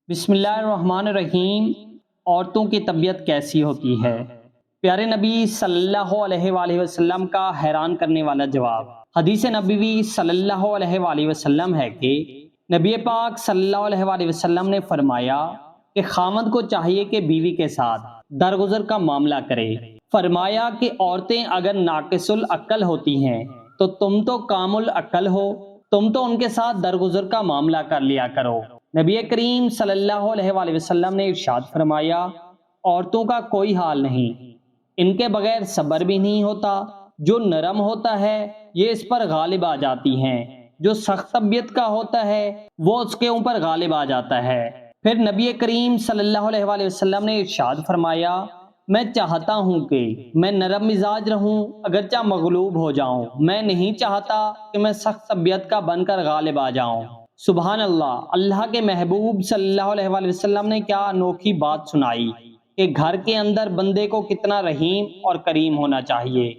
بسم اللہ الرحمن الرحیم۔ عورتوں کی طبیعت کیسی ہوتی ہے؟ پیارے نبی صلی اللہ علیہ وآلہ وسلم کا حیران کرنے والا جواب۔ حدیث نبوی صلی اللہ علیہ وآلہ وسلم ہے کہ نبی پاک صلی اللہ علیہ وآلہ وسلم نے فرمایا کہ خاوند کو چاہیے کہ بیوی کے ساتھ درگزر کا معاملہ کرے۔ فرمایا کہ عورتیں اگر ناقص العقل ہوتی ہیں تو تم تو کامل عقل ہو، تم تو ان کے ساتھ درگزر کا معاملہ کر لیا کرو۔ نبی کریم صلی اللہ علیہ وآلہ وسلم نے ارشاد فرمایا، عورتوں کا کوئی حال نہیں، ان کے بغیر صبر بھی نہیں ہوتا۔ جو نرم ہوتا ہے یہ اس پر غالب آ جاتی ہیں، جو سخت طبیعت کا ہوتا ہے وہ اس کے اوپر غالب آ جاتا ہے۔ پھر نبی کریم صلی اللہ علیہ وآلہ وسلم نے ارشاد فرمایا، میں چاہتا ہوں کہ میں نرم مزاج رہوں اگرچہ مغلوب ہو جاؤں، میں نہیں چاہتا کہ میں سخت طبیعت کا بن کر غالب آ جاؤں۔ سبحان اللہ، اللہ کے محبوب صلی اللہ علیہ وآلہ وسلم نے کیا انوکھی بات سنائی کہ گھر کے اندر بندے کو کتنا رحیم اور کریم ہونا چاہیے۔